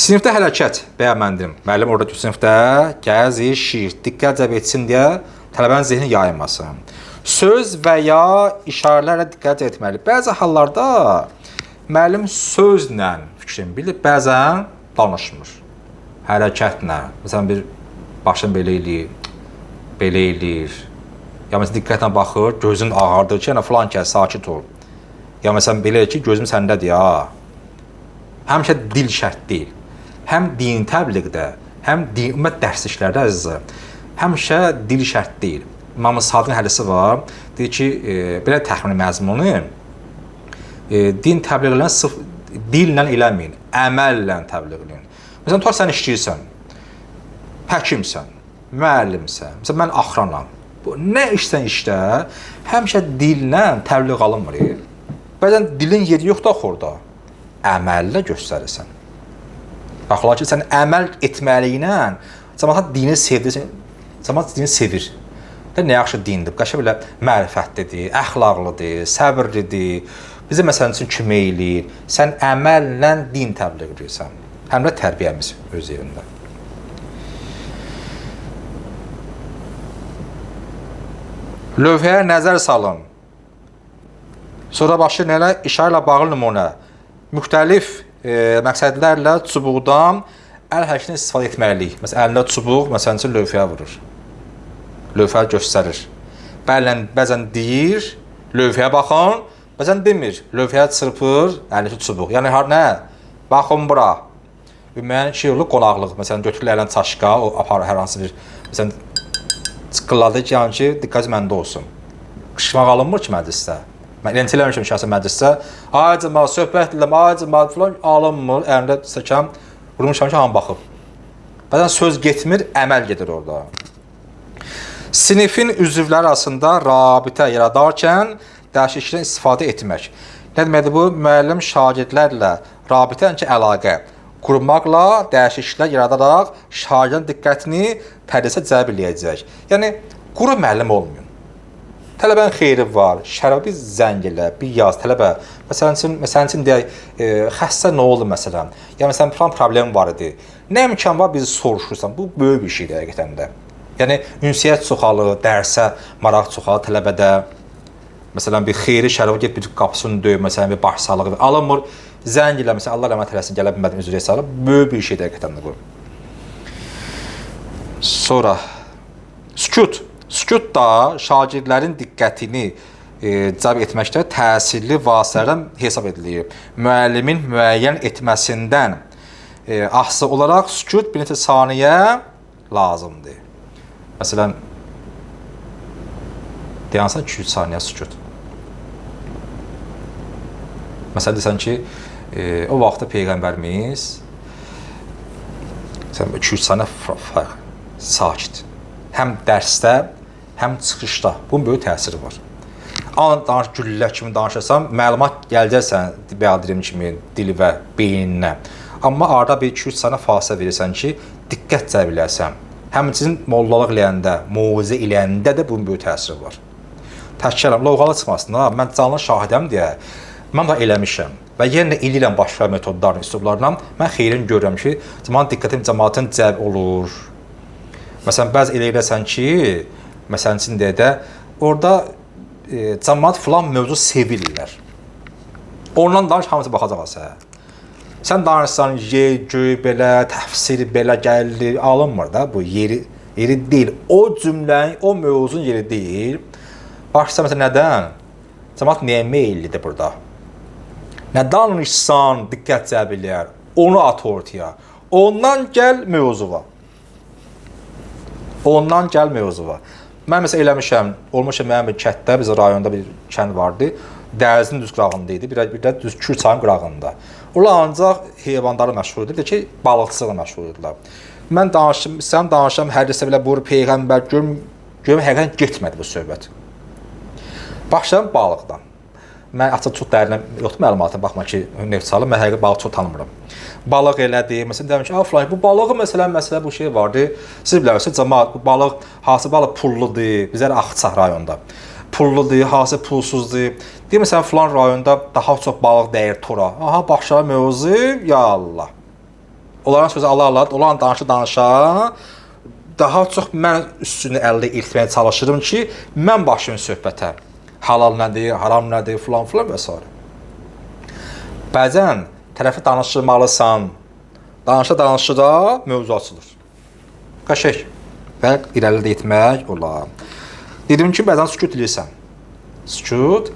Sinifdə hərəkət bəyənmədim. Müəllim orada sinifdə gəzişir, diqqət cəlb etsin deyə tələbənin zehni yayılmasın. Söz və ya işarələrlə diqqət etməli. Bəzi hallarda müəllim sözlə fikrini bilir, bəzən danışmır. Hərəkətlə. Məsələn, bir başını belə eləyir. Ya məsələn, diqqətlə baxır, gözün ağardır ki, yəni filan kəs, sakit ol. Ya məsələn, belə ki, gözüm səndədir ya. Həmişə dil şərt deyil. Həm dini təbliğdə, həm ümumiyyət dərsliklərdə əzizə, həmişə dil şərt deyil. İmam Sadiqin hədisi var, deyir ki, belə təxmini məzmunu, din təbliğlə sırf dillə eləməyin, əməllə təbliğ eləyin. Məsələn, tutar sən işləyirsən, həkimsən, müəllimsən, məsələn, mən axranam. Nə işsən işdə, həmişə dillə təbliğ alınmır. Bəzən dilin yeri yoxdur axı orada, əməllə göstərirsən. Baxılar ki, sən əməl etməliyinə cəmaat dini sevdirsən, cəmaat dini sevir. Nə yaxşı dindir, qəşəng belə mərifətlidir, əxlaqlıdır, səbirlidir, bizə məsələn üçün kömək eləyir. Sən əməllə din təbliğ edirsən, həm də tərbiyəmiz öz yerində. Lövhəyə nəzər salın. Sonra başlayır nələ? İşarə ilə bağlı nümunə. Müxtəlif məqsədlərlə çubuqdan əl hərəkətini istifadə etməliyik. Məsələn, əlində çubuq, məsələn üçün lövhəyə vurur. Lövhə göstərir. Bəzən deyir, lövhəyə baxın, bəzən demir. Lövhəyə çırpır, əlindəki çubuq. Yəni, nə? Baxın bura. Müəyyən şey olur, qonaqlıq. Məsələn, götürülür ələn çaşqa, o aparır hər hansı bir, məsələn, çıxılladı ki, yəni ki, diqqət məndə olsun. Qışmaq alınmır ki, məclisdə. Mən ilənti eləmişim şəxsən məclisdə. Ay cəmaat, söhbət ediləm, ay cəmaat filan alınmır. Əlində stəkan vurmuşam ki, hamı baxıb. Bəzən söz getmir, əməl gedir orada. Sinifin üzvləri arasında rabitə yaradarkən dəyişiklikdən istifadə etmək. Nə deməkdir bu? Müəllim şagirdlərlə rabitə, yəni ki, əlaqə qurmaqla dəyişikliklər yaradaraq şagirdin diqqətini tədrisə cəlb eləyəcək. Yəni, quru müəllim olmayın. Tələbənin xeyri var, şərəbi zəng elə, bir yaz tələbə. Məsələn üçün deyək, xəstə nə oldu məsələn? Ya məsələn, problem var idi. Nə imkan var bizi soruşursan? Bu böyük bir şeydir həqiqətən də. Yəni, ünsiyyət çoxalır, dərsə maraq çoxalır tələbədə. Məsələn, bir xeyri şərəbi get, bir qapısını döyür, məsələn, bir baş sağlığı alınmır. Zəng elə, məsələn, Allah rəhmət eləsin, gələ bilmədim, üzrə salıb. Böyük bir şeydir həqiqətən də bu. Sonra, sükut. Sükut da şagirdlərin diqqətini cəlb etməkdə təsirli vasitələrdən hesab edilir. Müəllimin müəyyən etməsindən asılı olaraq sükut bir neçə saniyə lazımdır. Məsələn, deyansan 2-3 saniyə sükut. Məsələn, desən ki, o vaxtda Peyğəmbərimiz 2-3 saniyə sakit. Həm dərsdə, həm çıxışda. Bunun böyük təsiri var. Danış, güllə kimi danışırsan, məlumat gələcəksən, bəyadırim kimi, dili və beyninə. Amma arada bir 2-3 saniyə fasilə verirsən ki, diqqət cəlb eləyəsən. Həmçinin mollalıq eləyəndə, moizə eləyəndə də bunun böyük təsiri var. Təkərəm, lovğalı çıxmasın, mən canlı şahidəm deyə, mən da eləmişəm. Və yenə eləyirəm başqa metodlarla, üslublarla, mən xeyrini görürəm ki, cəmaatın cəlb olur. Məsələn, bəzi elə eləsən ki, məsələn üçün deyə də, orada cəmaat filan mövzu sevirlər. Ondan danış, hamısı baxacaq asə. Sən danışsan, yer, göy belə, təfsiri belə gəlir, alınmır da bu yeri deyil. O cümlənin, o mövzunun yeri deyil. Başlaysa məsələn, nədən? Cəmaat nəyə meyillidir burada? Nə danışsan, diqqət cəlb eləyər, onu at ortaya. Ondan gəl mövzuva. Ondan gəl mövzuva. Mən məsələn eləmişəm, olmuşam mənim bir kətdə, bizim rayonda bir kənd vardı, dənizin düz qırağında idi, bir də düz Kür çayın qırağında. Onlar ancaq heyvanları məşğul edirlər ki, balıqçılıqla məşğul edirlər. Mən danışım, hədisdə belə buyur, Peyğəmbər, görüm, həqiqətən getmədi bu söhbət. Başlayalım balıqdan. Mən açıq çox dərinə yoxdur məlumatına baxma ki, neft salım, mən həqiqət balığı çox tanımıram. Balıq elədi, məsələn demiş, filan, bu balığı məsələ bu şey vardı. Siz bilərsiniz, cəmaat, bu balıq, hansı balıq pulludur, bizlər Axçaq rayonda. Pulludur, hansı pulsuzdur. Deyir, məsələn, filan rayonda daha çox balıq dəyir tora. Aha, başlar mövzu, ya Allah. onların sözü alarlar, onların danışa daha çox mən üstünü əldə etməyə çalışırım ki, mən başlayım söhbətə. Halal nədir, haram nədir, filan və s. Bəzən tərəfi danışdırmalısan, danışa da mövzu açılır. Qəşək və irəli də etmək olar. Dedim ki, bəzən sükut edirsən. Sükut,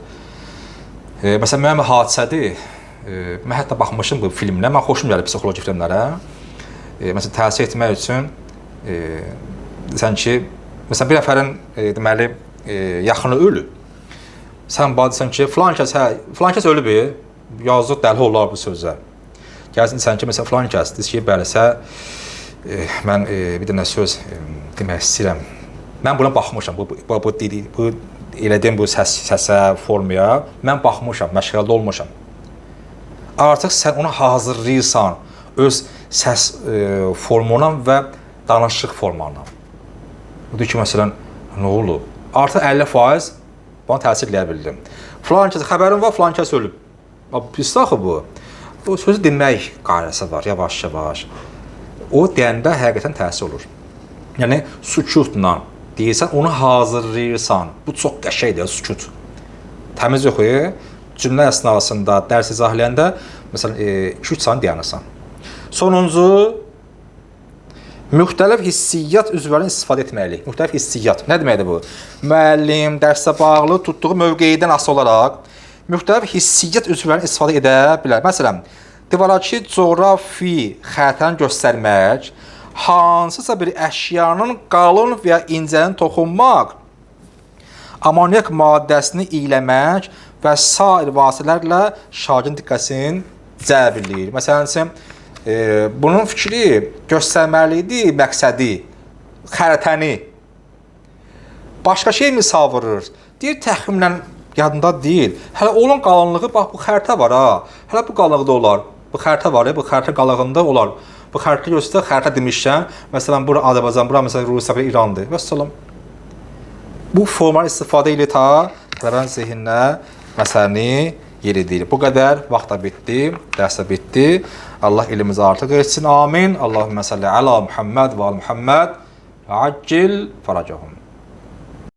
məsələn, mənim hadisədir. Mən hətta baxmışım bu filmlə, mən xoşum gəlir psixoloji filmlərə. Məsələn, təsir etmək üçün desən ki, məsələn, bir nəfərin deməli, yaxını ölüb. Sən desən ki, filan kəs ölüb, yazıq dəli olar bu sözə. Gəlsin sən ki, məsələn, filan kəs, deyir ki, bəlisə, mən bir dənə söz demək istəyirəm. Mən buna baxmışam, bu elədiyim bu səsə, formaya, mən baxmışam, məşğəldə olmuşam. Artıq sən onu hazırlayırsan öz səs formuna və danışıq formanla. Budur ki, məsələn, nə olub? Artıq 50% bana təsir eləyə bildim. Filan kəs, xəbərin var, filan kəs ölüb. Pis axı bu. Bu sözü demək qayrəsi var, yavaş-yavaş. O deyəndə həqiqətən təsir olur. Yəni, sükutla deyirsən, onu hazırlayırsan. Bu çox qəşəkdir, sükut. Təmiz yox, cümlə əsnasında, dərs izahlayəndə, məsələn, 2-3 saniyə dayanırsan. Sonuncu, müxtəlif hissiyyat üzvlərini istifadə etməliyik. Müxtəlif hissiyyat. Nə deməkdir bu? Müəllim, dərslə bağlı tutduğu mövqeydən asılı olaraq müxtəlif hissiyyat üzvlərini istifadə edə bilər. Məsələn, divardakı coğrafi xəritəni göstərmək, hansısa bir əşyanın qalın və ya incəlini toxunmaq, amonyak maddəsini iyləmək və sair vasitələrlə şagirdin diqqətini cəlb edir. Məsələn, bunun fikri göstərməlidir, məqsədi, xəritəni. Başqa şey misal vurur. Deyir, təxminən yadında deyil. Hələ onun qalınlığı, bax, bu xəritə var, ha. Hələ bu qalınlıqda olar. Bu xəritə var, bu xəritə qalınlığında olar. Bu xəritə göstər, xəritə demişkən, məsələn, bura Azərbaycan, bura məsələn, Rusiya və İrandır. Və salam. Bu formal istifadə ilə ta tələbənin zehninə məsələni yeridir. Bu qədər vaxt da bitdi, dərs də bitdi. Allah elimizi artıq etsin. Amin. Allahümmə salli əla Muhammed və al Muhammed. Accil faracahum.